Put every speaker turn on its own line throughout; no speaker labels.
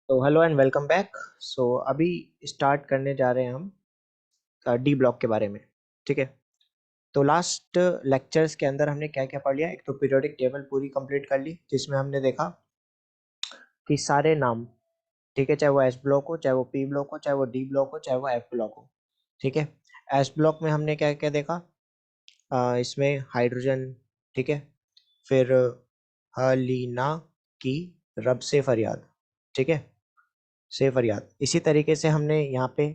तो hello and welcome back. अभी start करने जा रहे हैं हम डी ब्लॉक के बारे में। ठीक है। तो लास्ट लेक्चर्स के अंदर हमने क्या क्या पढ़ लिया। एक तो पीरियोडिक टेबल पूरी कंप्लीट कर ली, जिसमें हमने देखा कि सारे नाम, ठीक है, चाहे वो एस ब्लॉक हो, चाहे वो पी ब्लॉक हो, चाहे वो डी ब्लॉक हो, चाहे वो एफ ब्लॉक हो। ठीक है। एस ब्लॉक में हमने क्या क्या देखा। इसमें हाइड्रोजन, ठीक है, फिर हलीना की रब से फरियाद, ठीक है, से फरियाद। इसी तरीके से हमने यहाँ पे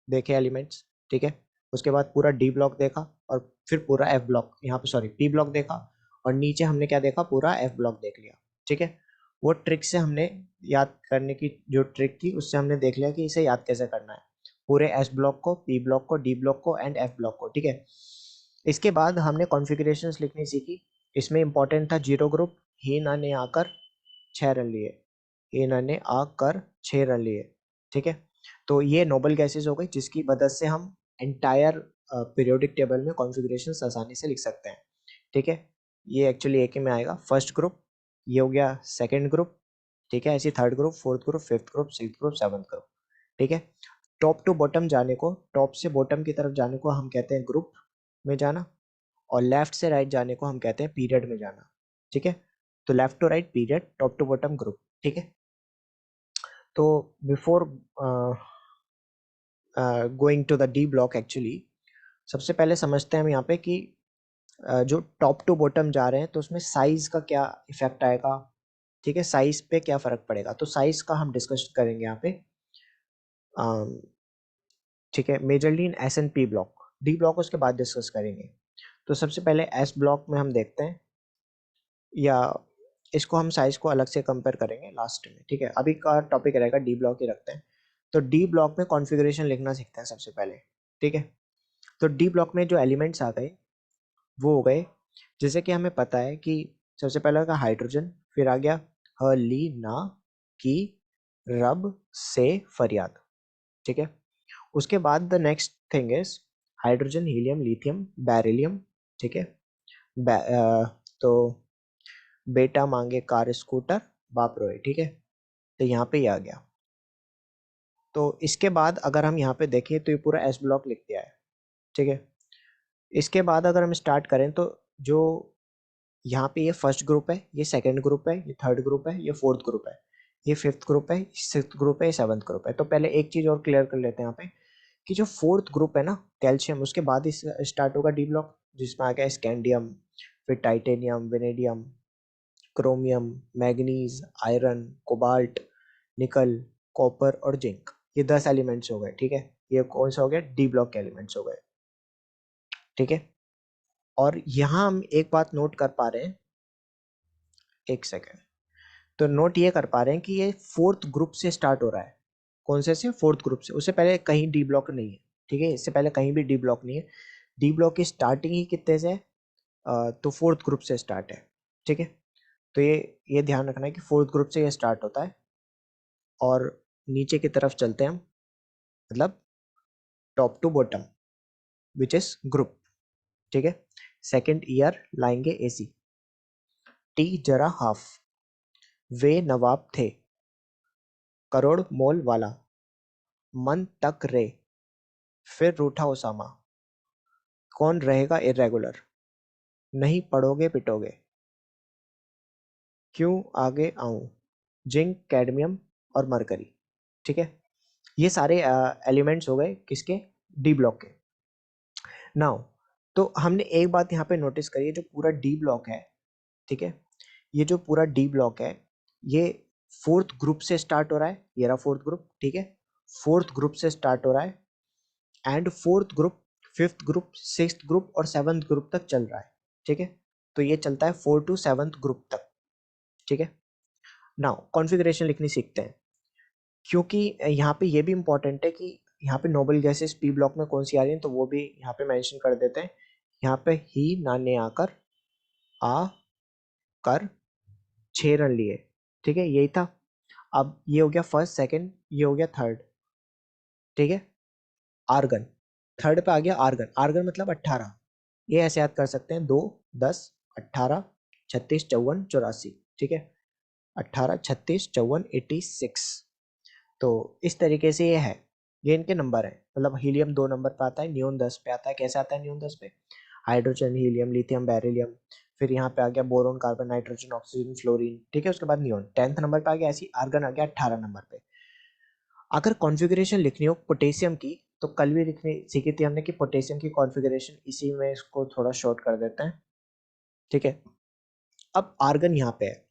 देखे एलिमेंट्स। ठीक है। उसके बाद पूरा डी ब्लॉक देखा, और फिर पूरा एफ ब्लॉक, यहाँ पे सॉरी पी ब्लॉक देखा, और नीचे हमने क्या देखा, पूरा एफ ब्लॉक देख लिया। ठीक है। वो ट्रिक से हमने याद करने की जो ट्रिक थी, उससे हमने देख लिया कि इसे याद कैसे करना है, पूरे एस ब्लॉक को, पी ब्लॉक को, डी ब्लॉक को एंड एफ ब्लॉक को। ठीक है। इसके बाद हमने कॉन्फ़िगरेशंस लिखनी सीखी। इसमें इंपॉर्टेंट था जीरो ग्रुप, हीना ने आकर 6 रन लिए, हीना ने आकर 6 रन लिए। ठीक है। तो ये नोबल गैसेस हो गई, जिसकी मदद से हम एंटायर पीरियोडिक टेबल में कॉन्फ़िगरेशंस आसानी से लिख सकते हैं। ठीक है। ये एक्चुअली एक ही में आएगा, फर्स्ट ग्रुप, ये हो गया सेकंड ग्रुप, ठीक है, ऐसे third group, fourth group, fifth group, sixth group, seventh group. ठीक है। टॉप टू बॉटम जाने को, टॉप से बॉटम की तरफ जाने को हम कहते हैं ग्रुप में जाना, और लेफ्ट से राइट जाने को हम कहते हैं पीरियड में जाना। ठीक है। तो left to right period, top to bottom group. ठीक है। तो before going to the D block, actually सबसे पहले समझते हैं हम यहाँ पे कि जो टॉप टू बॉटम जा रहे हैं, तो उसमें साइज का क्या इफेक्ट आएगा। ठीक है, साइज पे क्या फर्क पड़ेगा, तो साइज का हम डिस्कस करेंगे यहाँ पे। अम, ठीक है, majorly in S and P block, D block उसके बाद डिस्कस करेंगे। तो सबसे पहले एस ब्लॉक में हम देखते हैं, या इसको हम साइज को अलग से कंपेयर करेंगे लास्ट में। ठीक है, अभी का टॉपिक रहेगा डी ब्लॉक ही रखते हैं। तो डी ब्लॉक में कॉन्फ़िगरेशन लिखना सीखते हैं सबसे पहले। ठीक है। तो डी ब्लॉक में जो एलिमेंट्स आ गए वो हो गए, जैसे कि हमें पता है कि सबसे पहला का हाइड्रोजन, फिर आ गया हलीना की रब से फरियाद। ठीक है। उसके बाद the next thing is hydrogen, helium, lithium, beryllium. ठीक है। तो बेटा मांगे कार स्कूटर, बाप रोए। ठीक है। तो यहाँ पे ही आ गया। तो इसके बाद अगर हम यहाँ पे देखें तो ये पूरा एस ब्लॉक लिख दिया है। ठीक है। इसके बाद अगर हम स्टार्ट करें तो जो यहाँ पे ये फर्स्ट ग्रुप है, ये सेकंड ग्रुप है, ये थर्ड ग्रुप है, ये फोर्थ ग्रुप है, ये फिफ्थ ग्रुप है, सिक्स्थ ग्रुप है, ये सेवंथ ग्रुप है। तो पहले एक चीज और क्लियर कर लेते हैं यहाँ पे, कि जो फोर्थ ग्रुप है ना, कैल्शियम, उसके बाद इस स्टार्ट होगा डी ब्लॉक, जिसमें आ गया स्कैंडियम, फिर titanium, vanadium, chromium, manganese, iron, cobalt, निकल, कॉपर और जिंक। ये 10 एलिमेंट्स हो गए। ठीक है। ये कौन सा हो गया, डी ब्लॉक के एलिमेंट्स हो गए। ठीक है। और यहाँ हम एक बात नोट कर पा रहे हैं, एक सेकेंड, तो नोट ये कर पा रहे हैं कि ये फोर्थ ग्रुप से स्टार्ट हो रहा है। कौन से फोर्थ ग्रुप से, उससे पहले कहीं डी ब्लॉक नहीं है। ठीक है, इससे पहले कहीं भी डी ब्लॉक नहीं है। डी ब्लॉक की स्टार्टिंग ही कितने से है, तो फोर्थ ग्रुप से स्टार्ट है। ठीक है। तो ये ध्यान रखना है कि फोर्थ ग्रुप से ये स्टार्ट होता है, और नीचे की तरफ चलते हैं हम, मतलब top to bottom, which is group. ठीक है। सेकेंड ईयर लाएंगे एसी, टी जरा हाफ, वे नवाब थे, करोड़ मोल वाला, मन तक रे, फिर रूठा ओसामा, कौन रहेगा इरेगुलर, नहीं पढ़ोगे पिटोगे, क्यों आगे आऊं, जिंक, कैडमियम और मरकरी। ठीक है। ये सारे एलिमेंट्स हो गए किसके, डी ब्लॉक के। नाउ, तो हमने एक बात यहाँ पे नोटिस करी है, जो पूरा डी ब्लॉक है, ठीक है, ये जो पूरा डी ब्लॉक है, ये फोर्थ ग्रुप से स्टार्ट हो रहा है। ये रहा फोर्थ ग्रुप। ठीक है। फोर्थ ग्रुप से स्टार्ट हो रहा है, and fourth group, fifth group, sixth group और सेवंथ ग्रुप तक चल रहा है। ठीक है। तो ये चलता है 4 to 7th ग्रुप तक। ठीक है। नाउ कॉन्फ़िगरेशन लिखनी सीखते हैं, क्योंकि यहाँ पे ये भी इंपॉर्टेंट है कि यहाँ पे नोबल गैसेस पी ब्लॉक में कौन सी आ रही है, तो वो भी यहाँ पे मेंशन कर देते हैं। यहाँ पे ही नाने आकर, आ कर 6 रन लिए। ठीक है, यही था। अब ये हो गया फर्स्ट, सेकंड, ये हो गया थर्ड। ठीक है। आर्गन, थर्ड पे आ गया आर्गन, आर्गन मतलब 18। ये ऐसे याद कर सकते हैं, 2, 10, 18, 36, 54, 84। ठीक है। 18, 36, 54, 86। तो इस तरीके से ये है, ये इनके नंबर है। मतलब हीलियम 2 नंबर पे आता है, नियोन 10 पे आता है। कैसे आता है नियोन 10 पे? हाइड्रोजन, हीलियम, लिथियम, बेरिलियम, फिर यहाँ पे आ गया boron, carbon, nitrogen, oxygen, fluorine, ठीक है। उसके बाद नियोन 10th नंबर पे आ गया। ऐसी आर्गन आ गया 18 नंबर पे। अगर कॉन्फ़िगरेशन लिखनी हो पोटेशियम की, तो कल भी लिखनी सीखी थी हमने कि पोटेशियम की कॉन्फ़िगरेशन, इसी में इसको थोड़ा शॉर्ट कर देते हैं, ठीक है। अब आर्गन यहाँ पे है,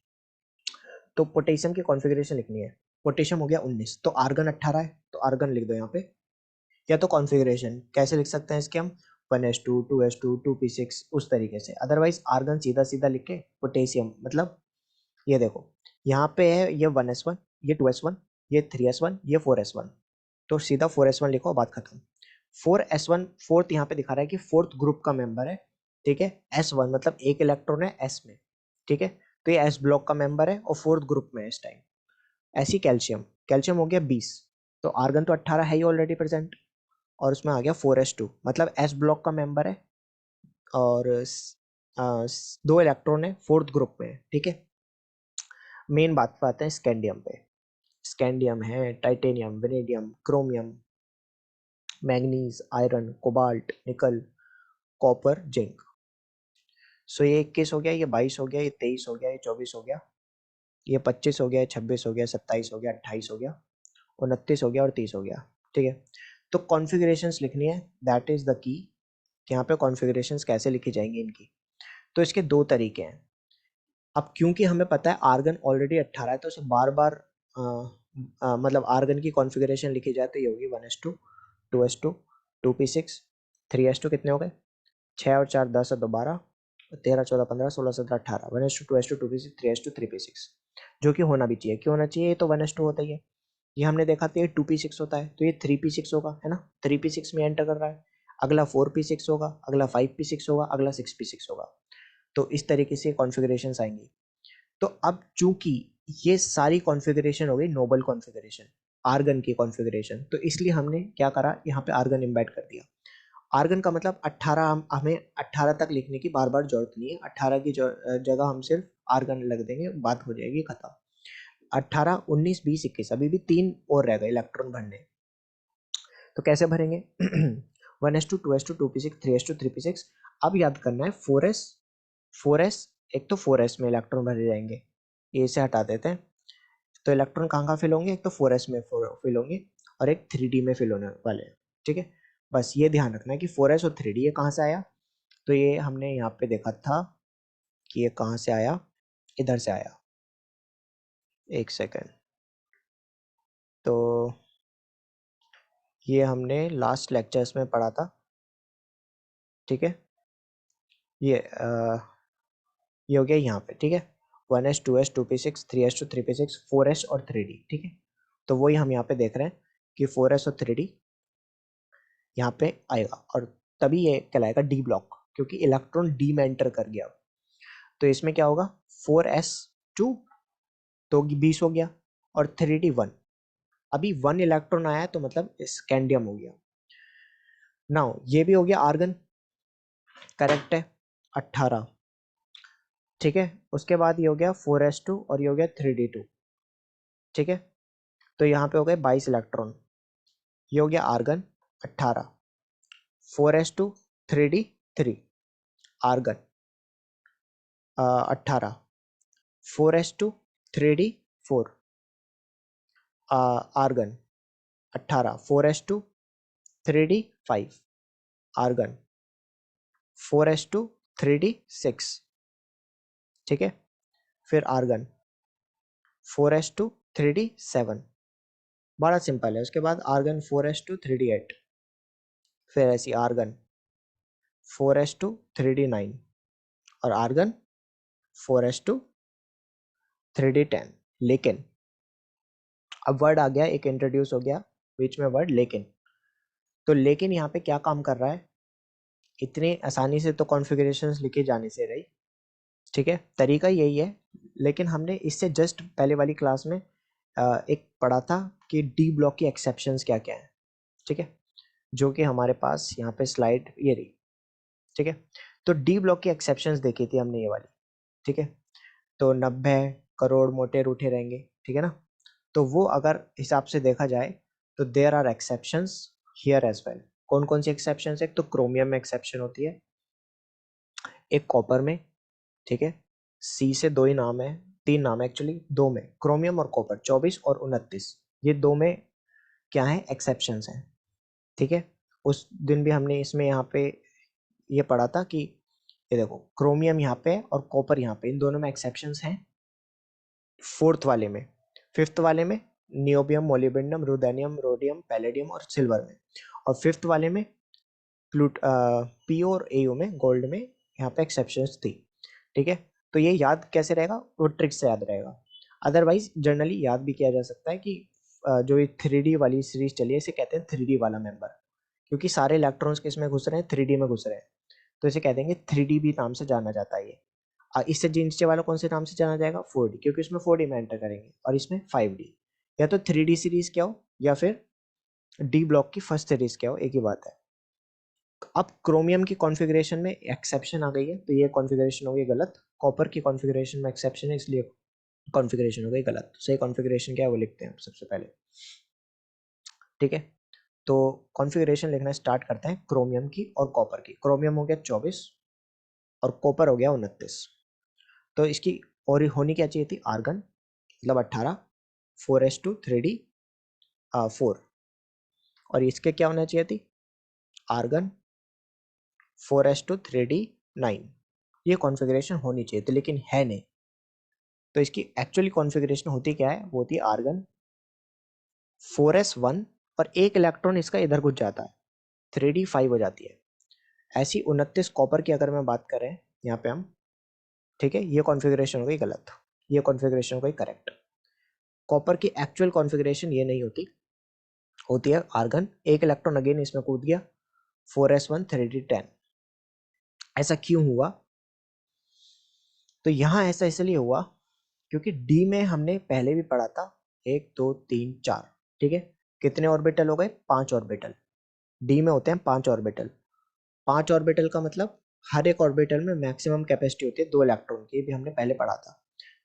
तो पोटेशियम की कॉन्फ़िगरेशन लिखनी है। पोटेशियम हो गया 19, तो आर्गन 18 है, तो आर्गन लिख दो यहाँ पे। या तो कॉन्फ़िगरेशन कैसे लिख सकते हैं इसके हम, 1s2, 2s2, 2p6, उस तरीके से। अदरवाइज आर्गन सीधा सीधा लिख के पोटेशियम, मतलब ये देखो यहाँ पे है ये 1s1, ये 2s1, ये 3s1, ये 4s1, तो सीधा 4s1 लिखो, बात खत्म। 4s1 फोर्थ यहाँ पे दिखा रहा है कि फोर्थ ग्रुप का मेंबर है, ठीक है। s1 मतलब एक इलेक्ट्रॉन है s में, ठीक है। तो ये s ब्लॉक का मेंबर है और फोर्थ ग्रुप में है इस टाइम। ऐसी कैल्शियम, कैल्शियम हो गया 20, तो आर्गन तो 18 है ही ऑलरेडी प्रेजेंट, और उसमें आ गया 4s2, मतलब s ब्लॉक का मेंबर है और दो इलेक्ट्रॉन है फोर्थ ग्रुप में, ठीक है। मेन बात पे आते हैं स्कैंडियम पे। स्कैंडियम है titanium, vanadium, chromium, manganese, iron, cobalt, निकल, कॉपर, जिंक। सो ये 21 हो गया, ये 22 हो गया, ये 23 हो गया, ये 24 हो गया, ये 25 हो गया, ये 26 हो गया, 27 हो गया, 28 हो गया, 29 हो गया और 30 हो गया, ठीक है। तो कॉन्फ़िगरेशंस लिखनी है, दैट इज द की। यहाँ पे कॉन्फ़िगरेशंस कैसे लिखी जाएंगी इनकी, तो इसके दो तरीके हैं। अब क्योंकि हमें पता है आर्गन ऑलरेडी 18 है, तो उसे बार बार मतलब आर्गन की कॉन्फ़िगरेशन लिखी जाए तो ये होगी 1s2, 2s2, 2p6, 3s2, कितने हो गए 6 और 4 10 और 2 12, 13 14 15 16 17 18, 1s2, 2s2, 2p6, 3s2, 3p6, जो कि होना भी चाहिए। क्यों होना चाहिए? ये तो 1s2 होता ही है, ये हमने देखा था ये 2p6 होता है, तो ये 3p6 होगा, है ना। 3p6 में एंटर कर रहा है, अगला 4p6 होगा, अगला 5p6 होगा, अगला 6p6 होगा। तो इस तरीके से कॉन्फ़िगरेशंस आएंगी। तो अब चूंकि ये सारी कॉन्फ़िगरेशन हो गई नोबल कॉन्फ़िगरेशन, आर्गन की कॉन्फ़िगरेशन, तो इसलिए हमने क्या करा, यहाँ पे आर्गन इम्बेड कर दिया। आर्गन का मतलब 18, हमें 18 तक लिखने की बार बार जरूरत नहीं है। 18 की जगह हम सिर्फ आर्गन लग देंगे, बात हो जाएगी खत्म। 18, 19, 20, 21, अभी भी 3 और रह गए इलेक्ट्रॉन भरने, तो कैसे भरेंगे? 1s2, 2s2, 2p6, 3s2, 3p6। अब याद करना है 4s, एक तो 4s में इलेक्ट्रॉन भरे जाएंगे, ये से हटा देते हैं। तो इलेक्ट्रॉन कहाँ कहाँ फिल होंगे, एक तो 4s में फिल होंगे और एक 3d में फिल होने वाले हैं, ठीक है। बस ये ध्यान रखना है कि 4s और 3d ये कहाँ से आया, तो ये हमने यहाँ पे देखा था कि ये कहाँ से आया, इधर से आया। एक सेकेंड, तो ये हमने लास्ट लेक्चर्स में पढ़ा था, ठीक है। ये हो गया यहाँ पे, ठीक है। 1s, 2s, 2p6, 3s2, 3p6, 4s और 3d, ठीक है। तो वही हम यहाँ पे देख रहे हैं कि 4s और 3d यहाँ पे आएगा, और तभी ये कहलाएगा डी ब्लॉक, क्योंकि इलेक्ट्रॉन डी में एंटर कर गया। तो इसमें क्या होगा, 4s2 तो 20 हो गया, और 3d 1, अभी 1 इलेक्ट्रॉन आया है, तो मतलब स्कैंडियम हो गया। नाउ ये भी हो गया आर्गन, करेक्ट है, 18, ठीक है। उसके बाद ये हो गया 4s2 और ये हो गया 3d2, ठीक है। तो यहाँ पे हो गए 22 इलेक्ट्रॉन, ये हो गया argon 18, 4s2, 3d3, argon 18, 4s2, 3d4, argon 18, 4s2, 3d5, argon 4s2, 3d6, ठीक है। फिर आर्गन 4s2, 3d7, बड़ा सिंपल है। उसके बाद आर्गन 4s2, 3d8, फिर ऐसी आर्गन 4s2, 3d9 और आर्गन 4s2, 3d10। लेकिन अब वर्ड आ गया, एक इंट्रोड्यूस हो गया बीच में वर्ड लेकिन। तो लेकिन यहाँ पे क्या काम कर रहा है, इतनी आसानी से तो कॉन्फ़िगरेशंस लिखे जाने से रही, ठीक है, तरीका यही है। लेकिन हमने इससे जस्ट पहले वाली क्लास में एक पढ़ा था कि डी ब्लॉक की एक्सेप्शंस क्या क्या है, ठीक है, जो कि हमारे पास यहाँ पे स्लाइड ये रही, ठीक है। तो डी ब्लॉक की एक्सेप्शंस देखी थी हमने ये वाली, ठीक है। तो 90, करोड़ मोटे रूठे रहेंगे, ठीक है ना। तो वो अगर हिसाब से देखा जाए तो there are exceptions here as well. कौन कौन सी एक्सेप्शंस है? तो क्रोमियम में एक्सेप्शन होती है, एक कॉपर में, ठीक है। सी से दो ही नाम है, तीन नाम है एक्चुअली, दो में क्रोमियम और कॉपर, 24 और 29, ये दो में क्या है? एक्सेप्शंस हैं, ठीक है। उस दिन भी हमने इसमें यहाँ पे ये पढ़ा था कि ये देखो क्रोमियम यहाँ पे और कॉपर यहाँ पे, इन दोनों में एक्सेप्शंस हैं। फोर्थ वाले में, फिफ्थ वाले में नियोबियम, मोलिब्डेनम, रुदेनियम, रोडियम, पैलेडियम और सिल्वर में, और फिफ्थ वाले में पी और एयू में, गोल्ड में, यहाँ पे एक्सेप्शंस थी, ठीक है। तो ये याद कैसे रहेगा? वो ट्रिक से याद रहेगा। अदरवाइज जनरली याद भी किया जा सकता है कि जो ये 3D वाली सीरीज चली है इसे कहते हैं 3D वाला मेंबर, क्योंकि सारे इलेक्ट्रॉन्स किसमें घुस रहे हैं? 3D में घुस रहे हैं, तो इसे कह देंगे 3D भी नाम से जाना जाता है ये। इससे नीचे वाला कौन से नाम से जाना जाएगा? 4D, क्योंकि इसमें 4D में एंटर करेंगे, और इसमें 5D। या तो 3D सीरीज क्या हो या फिर डी ब्लॉक की फर्स्ट सीरीज क्या हो, एक ही बात है। अब क्रोमियम की कॉन्फ़िगरेशन में एक्सेप्शन आ गई है, तो ये कॉन्फ़िगरेशन हो गई गलत। कॉपर की कॉन्फ़िगरेशन में एक्सेप्शन है, इसलिए कॉन्फ़िगरेशन हो गई गलत। सही कॉन्फ़िगरेशन क्या है वो लिखते हैं सबसे पहले, ठीक है। तो कॉन्फ़िगरेशन लिखना स्टार्ट करते हैं क्रोमियम की और कॉपर की। क्रोमियम हो गया 24 और कॉपर हो गया 29। तो इसकी और होनी क्या चाहिए थी? आर्गन, मतलब 18, 4s2 3d 4, और इसके क्या होना चाहिए थी? Argon 4s2 3d 9। ये कॉन्फ़िगरेशन होनी चाहिए थी, लेकिन है नहीं। तो इसकी एक्चुअली कॉन्फ़िगरेशन होती क्या है? वो होती है आर्गन 4s1 और एक इलेक्ट्रॉन इसका इधर घुस जाता है, 3d5 हो जाती है। ऐसी 29 कॉपर की अगर मैं बात करें यहाँ पे हम, ठीक है, ये कॉन्फ़िगरेशन हो गई गलत, ये कॉन्फ़िगरेशन हो गई करेक्ट। कॉपर की एक्चुअल कॉन्फ़िगरेशन ये नहीं होती, होती है आर्गन, एक इलेक्ट्रॉन अगेन इसमें कूद गया, 4s1 3d10। ऐसा क्यों हुआ? तो यहाँ ऐसा इसलिए हुआ क्योंकि डी में हमने पहले भी पढ़ा था, 1 2 3 4, ठीक है। कितने ऑर्बिटल हो गए? 5 ऑर्बिटल। डी में होते हैं 5 ऑर्बिटल। 5 ऑर्बिटल का मतलब हर एक ऑर्बिटल में मैक्सिमम कैपेसिटी होती है 2 इलेक्ट्रॉन की, ये भी हमने पहले पढ़ा था।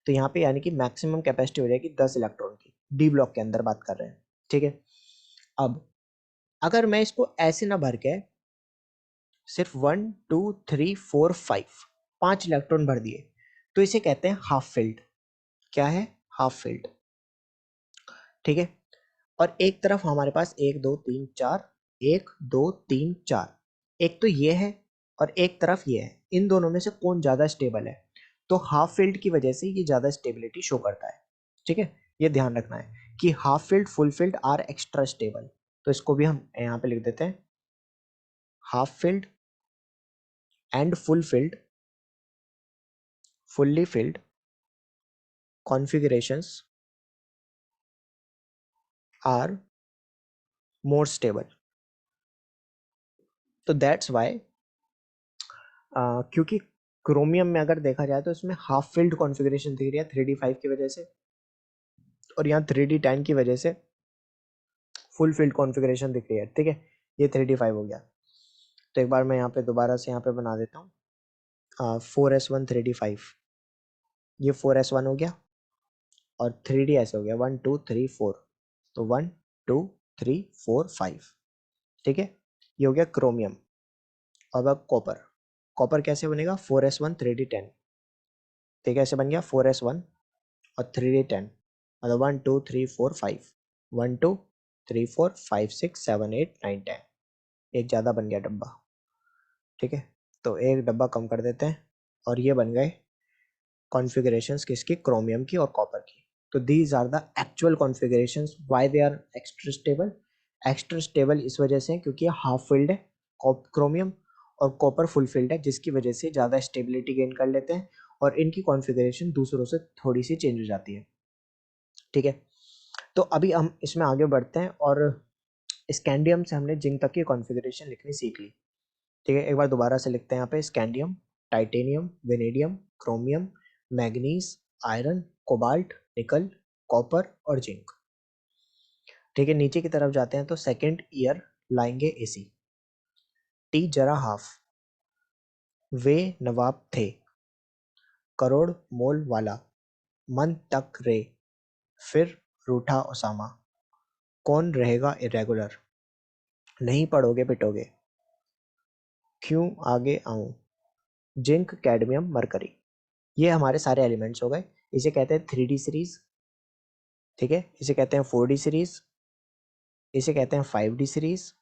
तो यहाँ पे यानी कि मैक्सिमम कैपेसिटी हो जाएगी 10 इलेक्ट्रॉन की, डी ब्लॉक के अंदर बात कर रहे हैं, ठीक है। अब अगर मैं इसको ऐसे ना भर के सिर्फ 1 2 3 4 5 5 इलेक्ट्रॉन भर दिए, तो इसे कहते हैं हाफ फिल्ड। क्या है? हाफ फिल्ड, ठीक है। और एक तरफ हमारे पास 1 2 3 4, 1 2 3 4, एक तो ये है और एक तरफ ये है, इन दोनों में से कौन ज़्यादा स्टेबल है? तो हाफ फील्ड की वजह से ये ज़्यादा स्टेबिलिटी शो करता है, ठीक है। ये ध्यान रखना है कि half filled full filled are extra stable. तो इसको भी हम यहाँ पे लिख देते हैं, half filled and full filled, fully filled configurations are more stable. तो दैट्स वाई, क्योंकि क्रोमियम में अगर देखा जाए तो इसमें हाफ फिल्ड कॉन्फ़िगरेशन दिख रही है 3d5 की वजह से, और यहाँ 3d10 की वजह से फुल फील्ड कॉन्फ़िगरेशन दिख रही है, ठीक है। ये 3d5 हो गया। तो एक बार मैं यहाँ पे दोबारा से यहाँ पे बना देता हूँ, 4s1 3d5, ये 4s1 हो गया, और 3d ऐसे हो गया 1 2 3 4, तो 1 2 3 4 5, ठीक है। ये हो गया क्रोमियम। अब कॉपर, कॉपर कैसे बनेगा? 4s1 3d10, ठीक है, ऐसे बन गया 4s1 और 3d10, मतलब 1 2 3 4 5, 1 2 3 4 5 6 7 8 9 10, एक ज़्यादा बन गया डब्बा, ठीक है। तो एक डब्बा कम कर देते हैं, और ये बन गए कॉन्फ़िगरेशंस किसकी? क्रोमियम की और कॉपर की। तो these are the actual configurations, why they are extra stable. Extra stable इस वजह से क्योंकि ये हाफ फील्ड है क्रोमियम, और कॉपर फुल फील्ड है, जिसकी वजह से ज़्यादा स्टेबिलिटी गेन कर लेते हैं, और इनकी कॉन्फ़िगरेशन दूसरों से थोड़ी सी चेंज हो जाती है, ठीक है। तो अभी हम इसमें आगे बढ़ते हैं, और स्कैंडियम से हमने जिंक तक की कॉन्फ़िगरेशन लिखनी सीख ली, ठीक है। एक बार दोबारा से लिखते हैं यहाँ पे, scandium, titanium, vanadium, chromium, manganese, iron, cobalt, निकल, कॉपर और जिंक, ठीक है। नीचे की तरफ जाते हैं तो सेकंड ईयर लाएंगे एसी। टी जरा हाफ, वे नवाब थे, करोड़ मोल वाला, मन तक रे, फिर रूठा ओसामा, कौन रहेगा इरेगुलर, नहीं पढ़ोगे पिटोगे, क्यों आगे आऊं, जिंक कैडमियम मरकरी। ये हमारे सारे एलिमेंट्स हो गए। इसे कहते हैं 3D सीरीज, ठीक है, इसे कहते हैं 4D सीरीज, इसे कहते हैं 5D सीरीज,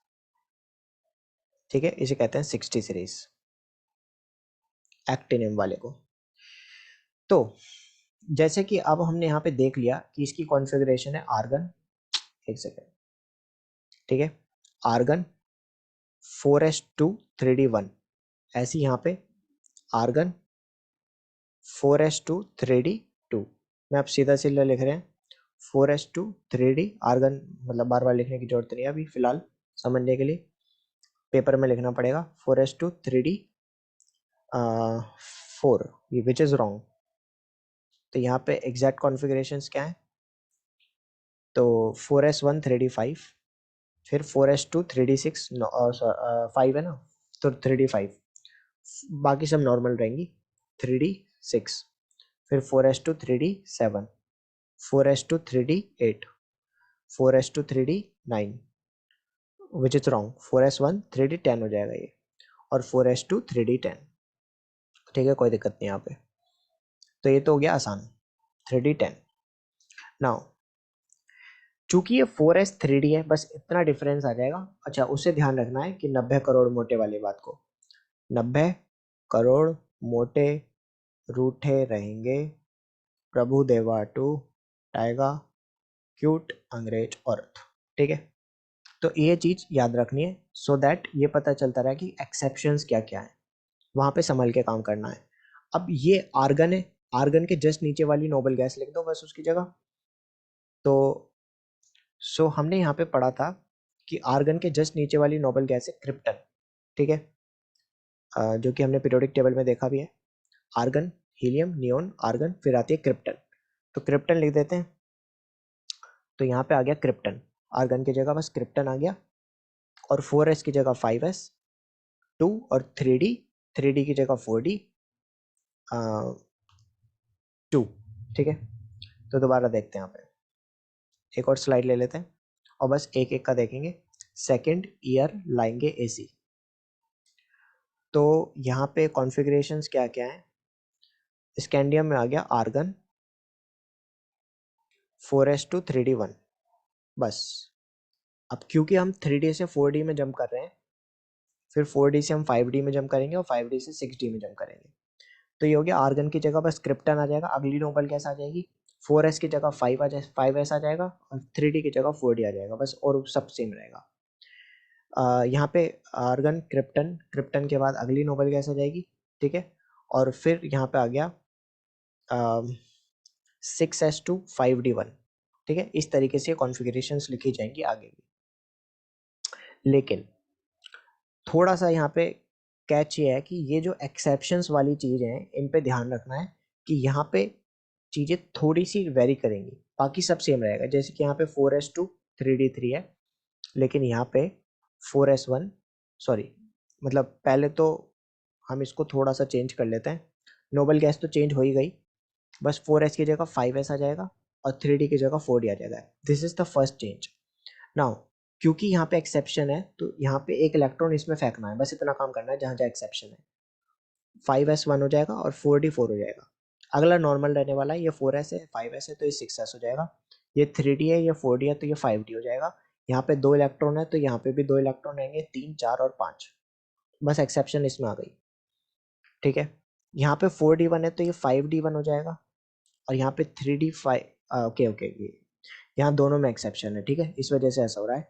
ठीक है, इसे कहते हैं 6D सीरीज, एक्टिनियम वाले को। तो जैसे कि अब हमने यहाँ पे देख लिया कि इसकी कॉन्फ़िगरेशन है आर्गन, एक सेकेंड, ठीक है, आर्गन 4s2 3d1, ऐसी यहाँ पे आर्गन 4s2 3d2। मैं अब सीधा सीधा लिख रहे हैं 4s2 3d आर्गन, मतलब बार बार लिखने की जरूरत नहीं है अभी फिलहाल, समझने के लिए पेपर में लिखना पड़ेगा 4s2 3d 4, ये विच इज रॉन्ग। तो यहाँ पे एग्जैक्ट कॉन्फ़िगरेशंस क्या है, तो 4s1 3d5, फिर 4s2 3d6, 5 है ना, तो 3d5, बाकी सब नॉर्मल रहेंगी, 3d6, फिर 4s2 3d7, 4s2 3d8, 4s2 3d9, which is wrong, 4s1 3d10 हो जाएगा ये, और 4s2 3d10, ठीक है, कोई दिक्कत नहीं यहाँ पे। तो ये तो हो गया आसान, 3d10। नाउ चूंकि ये 4s3d है, बस इतना डिफरेंस आ जाएगा। अच्छा, उससे ध्यान रखना है कि 90 करोड़ मोटे वाली बात को, 90 करोड़ मोटे रूठे रहेंगे, प्रभु देवा टू, टाइगा, क्यूट अंग्रेज औरत, ठीक है। तो ये चीज याद रखनी है, सो दैट ये पता चलता रहा कि एक्सेप्शंस क्या क्या है, वहां पे संभल के काम करना है। अब ये आर्गन है, आर्गन के जस्ट नीचे वाली नोबल गैस लिख दो बस उसकी जगह। तो सो हमने यहाँ पे पढ़ा था कि आर्गन के जस्ट नीचे वाली नोबल गैस है क्रिप्टन, ठीक है, जो कि हमने पीरियोडिक टेबल में देखा भी है, आर्गन, हीलियम, नियोन, आर्गन, फिर आती है क्रिप्टन। तो क्रिप्टन लिख देते हैं, तो यहाँ पे आ गया क्रिप्टन, आर्गन की जगह बस क्रिप्टन आ गया, और 4s की जगह 5s 2, और 3d की जगह 4d 2, ठीक है। तो दोबारा देखते हैं यहाँ पे, एक और स्लाइड ले लेते हैं और बस एक एक का देखेंगे। सेकंड ईयर लाएंगे एसी। तो यहाँ पे कॉन्फ़िगरेशंस क्या क्या है, स्कैंडियम में आ गया आर्गन 4s2 3d1, बस। अब क्योंकि हम 3d से 4d में जंप कर रहे हैं, फिर 4d से हम 5d में जंप करेंगे और 5d से 6d में जंप करेंगे। तो ये हो गया आर्गन की जगह बस क्रिप्टन आ जाएगा, अगली नोबल गैस आ जाएगी, 4s की जगह 5s आ जाएगा, और 3d की जगह 4d आ जाएगा बस, और सब सेम रहेगा। यहाँ पे आर्गन क्रिप्टन, क्रिप्टन के बाद अगली नोबल गैस आ जाएगी, ठीक है, और फिर यहाँ पे आ गया 6s2 5d1, ठीक है। इस तरीके से कॉन्फ़िगरेशंस लिखी जाएंगी आगे भी। लेकिन थोड़ा सा यहाँ पे कैच ये है कि ये जो एक्सेप्शंस वाली चीज़ है, इन पे ध्यान रखना है कि यहाँ पे चीज़ें थोड़ी सी वेरी करेंगी, बाकी सब सेम रहेगा। जैसे कि यहाँ पे 4s2 3d3 है, लेकिन यहाँ पे 4s1, सॉरी, मतलब पहले तो हम इसको थोड़ा सा चेंज कर लेते हैं, नोबल गैस तो चेंज हो ही गई, बस 4s की जगह 5s आ जाएगा और 3d की जगह 4d आ जाएगा। This is the first change. Now क्योंकि यहाँ पे एक्सेप्शन है, तो यहाँ पे एक इलेक्ट्रॉन इसमें फेंकना है, बस इतना काम करना है जहाँ जहाँ एक्सेप्शन है। 5s 1 हो जाएगा और 4d 4 हो जाएगा। अगला नॉर्मल रहने वाला है, ये 4s है, 5s है तो ये 6s हो जाएगा, ये 3d है, ये 4d है तो ये 5d हो जाएगा। यहाँ पे 2 इलेक्ट्रॉन है तो यहाँ पे भी 2 इलेक्ट्रॉन रहेंगे, 3 4 और 5, बस एक्सेप्शन इसमें आ गई, ठीक है। यहाँ पे 4d1 है तो ये 5d1 हो जाएगा, और यहाँ पे 3d5, ओके ओके, यहाँ दोनों में एक्सेप्शन है, ठीक है, इस वजह से ऐसा हो रहा है।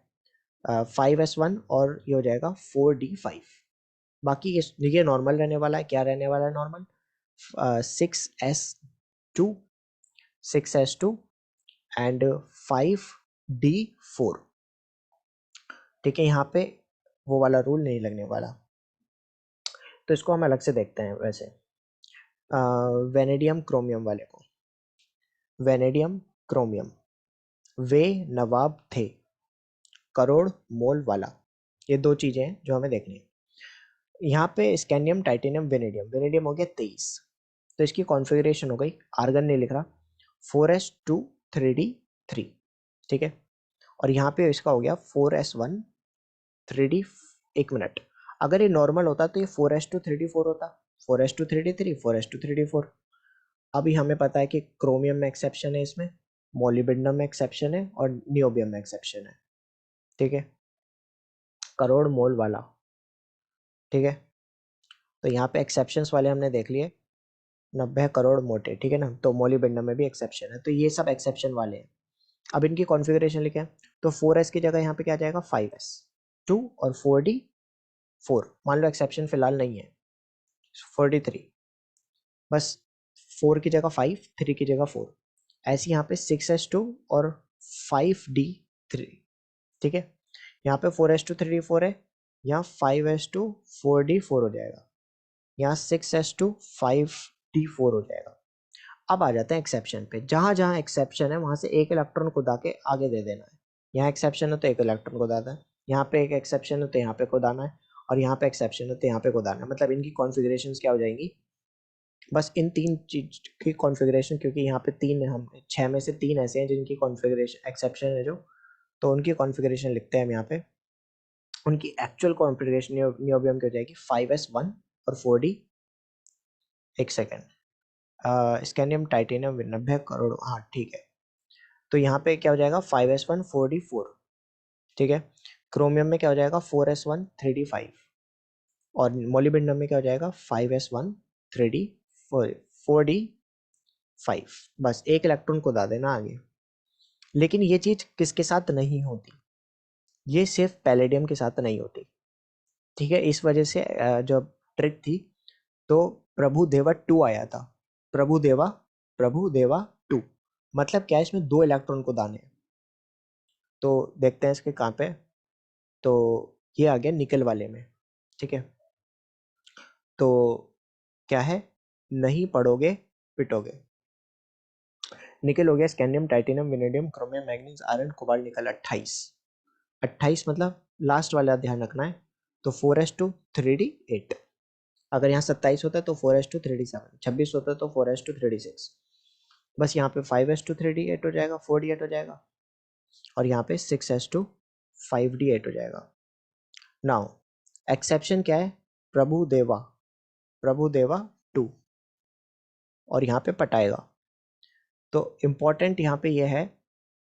5s1 और ये हो जाएगा 4d5। बाकी ये नॉर्मल रहने वाला है, क्या रहने वाला है normal, 6s2 6s2 and 5d4, ठीक है। यहाँ पे वो वाला रूल नहीं लगने वाला, तो इसको हम अलग से देखते हैं। वैसे वेनेडियम क्रोमियम वाले को, वेनेडियम क्रोमियम, वे नवाब थे, करोड़ मोल वाला, ये दो चीजें हैं जो हमें देखनी है। यहाँ पे स्कैंडियम टाइटेनियम वेनेडियम, वेनेडियम हो गया 23, तो इसकी कॉन्फ़िगरेशन हो गई, आर्गन नहीं लिख रहा, 4s2 3d3, ठीक है। और यहाँ पे इसका हो गया 4s1 3d। एक मिनट, अगर ये नॉर्मल होता तो ये 4s2 3d4 होता, 4s2 3d3, 4s2 3d4। अभी हमें पता है कि क्रोमियम में एक्सेप्शन है, इसमें मोलिब्डेनम में एक्सेप्शन है और नियोबियम में एक्सेप्शन है, ठीक है, करोड़ मोल वाला, ठीक है। तो यहाँ पे एक्सेप्शंस वाले हमने देख लिए, 90 करोड़ मोटे, ठीक है ना। तो मोलिब्डेनम में भी एक्सेप्शन है, तो ये सब एक्सेप्शन वाले हैं। अब इनकी कॉन्फ़िगरेशन लिखें तो 4s की जगह यहाँ पे क्या आ जाएगा 5s2 और 4d4। मान लो एक्सेप्शन फिलहाल नहीं है, 4d3, बस 4 की जगह 5, 3 की जगह 4। ऐसे यहाँ पे 6s2 और 5d3, ठीक है। यहाँ पे 4s2 3d4 है, यहाँ 5s2 4d4 हो जाएगा, यहाँ 6s2 5d4 हो जाएगा। अब आ जाते हैं एक्सेप्शन पे, जहाँ जहाँ एक्सेप्शन है वहाँ से एक इलेक्ट्रॉन को दा के आगे दे देना है। यहाँ एक्सेप्शन है तो एक इलेक्ट्रॉन को दाना है, यहाँ पे एक एक्सेप्शन है तो यहाँ पे को दाना है, और यहाँ पे एक्सेप्शन है तो यहाँ पे को दाना है। मतलब इनकी कॉन्फ़िगरेशन क्या हो जाएंगी, बस इन तीन चीज की कॉन्फ़िगरेशन, क्योंकि यहाँ पे तीन हम 6 में से 3 ऐसे हैं जिनकी कॉन्फ़िगरेशन एक्सेप्शन है जो, तो उनकी कॉन्फ़िगरेशन लिखते हैं हम यहाँ पे। उनकी एक्चुअल कॉन्फ़िगरेशन नियोबियम की हो जाएगी 5s1 और 4d। एक सेकेंड, स्कैंडियम टाइटेनियम 90 करोड़, हाँ ठीक है। तो यहाँ पे क्या हो जाएगा 5s1 4d4, ठीक है। क्रोमियम में क्या हो जाएगा 4s1 3d5, और मोलिब्डेनम में क्या हो जाएगा 5s1 3d4d5। बस एक इलेक्ट्रॉन को दा देना आगे। लेकिन ये चीज किसके साथ नहीं होती, ये सिर्फ पैलेडियम के साथ नहीं होती, ठीक है। इस वजह से जब ट्रिक थी तो प्रभुदेवा 2 आया था, प्रभुदेवा प्रभुदेवा 2। मतलब क्या है, इसमें 2 इलेक्ट्रॉन को दाने हैं। तो देखते हैं इसके कहाँ पे, तो ये आ गया निकल वाले में, ठीक है। तो क्या है, नहीं पढ़ोगे पिटोगे। निकल हो गया scandium titanium vanadium chromium manganese iron cobalt nickel 28। 28 मतलब लास्ट वाला ध्यान रखना है। तो 4s2 3d8, अगर यहाँ 27 होता है तो 4s2 3d7, 26 होता है तो 4s2 3d6। बस यहाँ पे 5s2 3d8 हो जाएगा, 4d8 हो जाएगा, और यहाँ पे 6s2 5d8 हो जाएगा। नाउ एक्सेप्शन क्या है, प्रभुदेवा प्रभुदेवा 2, और यहाँ पे पटाएगा। तो इम्पोर्टेंट यहाँ पे ये है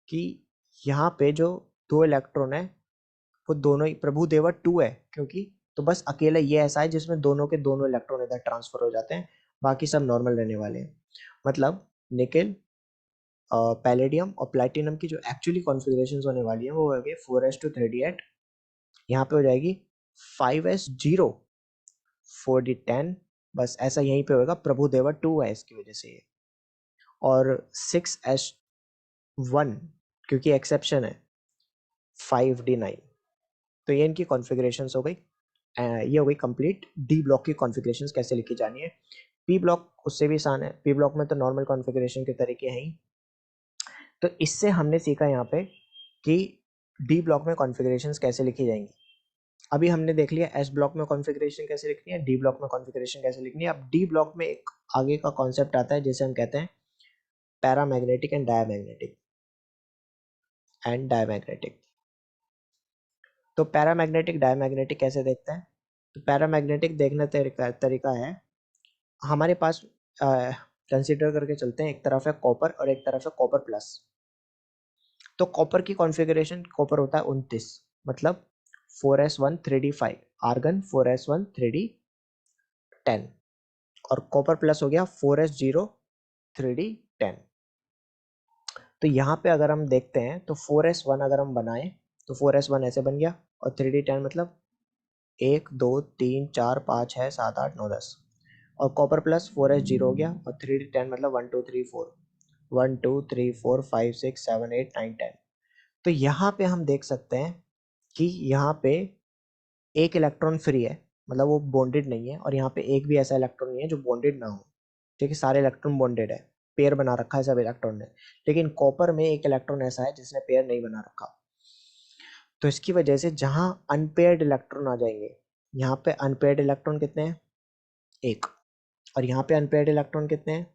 कि यहाँ पे जो 2 इलेक्ट्रॉन है वो दोनों ही प्रभुदेवा 2 है, क्योंकि तो बस अकेला ये ऐसा है जिसमें दोनों के दोनों इलेक्ट्रॉन इधर ट्रांसफर हो जाते हैं, बाकी सब नॉर्मल रहने वाले हैं। मतलब निकेल, पैलेडियम और प्लैटिनम की जो एक्चुअली कॉन्फ़िगरेशंस होने वाली है वो हो गई 4s2 3d8, यहाँ पे हो जाएगी 5s0 4d10। बस ऐसा यहीं पे होगा, प्रभुदेवा 2 है इसकी वजह से ये। और 6s1 क्योंकि एक्सेप्शन है 5d9। तो ये इनकी कॉन्फ़िगरेशंस हो गई। ये हो गई कंप्लीट डी ब्लॉक की कॉन्फ़िगरेशंस कैसे लिखी जानी है। पी ब्लॉक उससे भी आसान है, पी ब्लॉक में तो नॉर्मल कॉन्फ़िगरेशन के तरीके हैं ही। तो इससे हमने सीखा यहाँ पे कि डी ब्लॉक में कॉन्फ़िगरेशंस कैसे लिखी जाएंगी। अभी हमने देख लिया एस ब्लॉक में कॉन्फ़िगरेशन कैसे लिखनी है, डी ब्लॉक में कॉन्फ़िगरेशन कैसे लिखनी है। अब डी ब्लॉक में एक आगे का कॉन्सेप्ट आता है जिसे हम कहते हैं पैरामैग्नेटिक एंड डायमैग्नेटिक। तो पैरामैग्नेटिक डायमैग्नेटिक कैसे देखते हैं, तो पैरामैग्नेटिक देखने तरीका है, हमारे पास कंसीडर करके चलते हैं, एक तरफ है कॉपर और एक तरफ है कॉपर प्लस। तो कॉपर की कॉन्फ़िगरेशन, कॉपर होता है 29, मतलब 4s1 3d5, argon 4s1 3d10, और कॉपर प्लस हो गया 4s0 3d10। तो यहाँ पे अगर हम देखते हैं तो 4s1 अगर हम बनाए तो 4s1 ऐसे बन गया, और 3d10 मतलब 1 2 3 4 5 6 7 8 9 10, और कॉपर प्लस 4s0 हो गया, और 3d10 मतलब 1 2 3 4, 1 2 3 4 5 6 7 8 9 10। तो यहाँ पे हम देख सकते हैं कि यहाँ पे एक इलेक्ट्रॉन फ्री है, मतलब वो बॉन्डेड नहीं है, और यहाँ पे एक भी ऐसा इलेक्ट्रॉन नहीं है जो बॉन्डेड ना हो, ठीक है। सारे इलेक्ट्रॉन बॉन्डेड है, पेयर बना रखा है सब इलेक्ट्रॉन ने। लेकिन कॉपर में एक इलेक्ट्रॉन ऐसा है जिसने पेयर नहीं बना रखा। तो इसकी वजह से जहाँ अनपेयर्ड इलेक्ट्रॉन आ जाएंगे, यहाँ पे अनपेयर्ड इलेक्ट्रॉन कितने हैं 1, और यहाँ पे अनपेयर्ड इलेक्ट्रॉन कितने हैं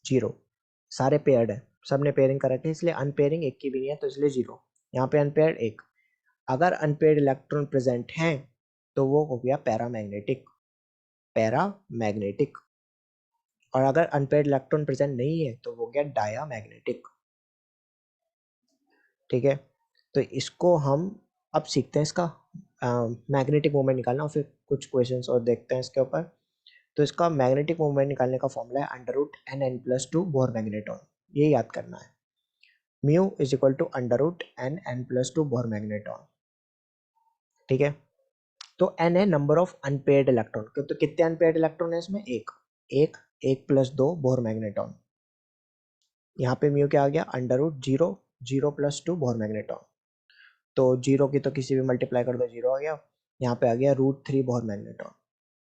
0। सारे पेयर्ड है, सब ने पेयरिंग कर रखे हैं, इसलिए अनपेयरिंग एक की भी नहीं है, तो इसलिए 0। यहाँ पे अनपेयर्ड 1। अगर अनपेयर्ड इलेक्ट्रॉन प्रेजेंट हैं तो वो हो गया पैरामैग्नेटिक, पैरामैग्नेटिक। और अगर अनपेयर्ड इलेक्ट्रॉन प्रेजेंट नहीं है तो वो गया डायामैग्नेटिक। ठीक है, तो इसको हम अब सीखते हैं इसका मैग्नेटिक मोमेंट निकालना, और फिर कुछ क्वेश्चंस और देखते हैं इसके ऊपर। तो इसका मैग्नेटिक मोमेंट निकालने का फॉर्मूला है under root N N plus two Bohr magneton, ये याद करना है। Mu is equal to under root N N plus two Bohr magneton. ठीक है, तो एन है नंबर ऑफ अनपेयर्ड इलेक्ट्रॉन, तो कितने अनपेयर्ड इलेक्ट्रॉन है इसमें, एक, एक, एक प्लस दो बोर मैग्नेटॉन। यहाँ पे म्यू क्या आ गया, under root zero, zero plus two Bohr magneton. तो जीरो की तो किसी भी मल्टीप्लाई कर दो, जीरो आ गया। यहाँ पे आ गया √3 Bohr magneton.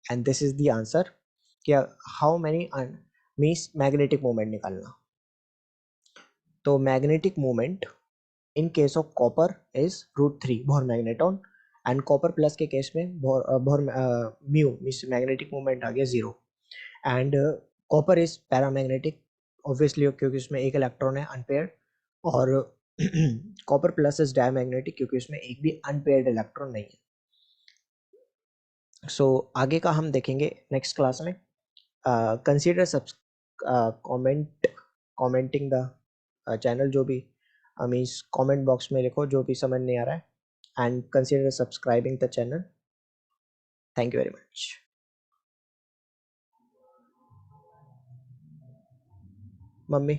And this is the answer. क्या, how many means magnetic moment निकालना। तो magnetic moment in case of copper is √3 Bohr magneton, and copper plus के केस में Bohr mu means magnetic moment आ गया 0। And copper is paramagnetic obviously, क्योंकि उसमें एक इलेक्ट्रॉन है अनपेयर्ड। और कॉपर प्लस इज डायमैग्नेटिक क्योंकि उसमें एक भी अनपेयर्ड इलेक्ट्रॉन नहीं है। सो आगे का हम देखेंगे नेक्स्ट क्लास में। Consider comment commenting the channel, जो भी मीन्स कमेंट बॉक्स में लिखो जो भी समझ नहीं आ रहा है, and consider subscribing the channel. Thank you very much. Mummy.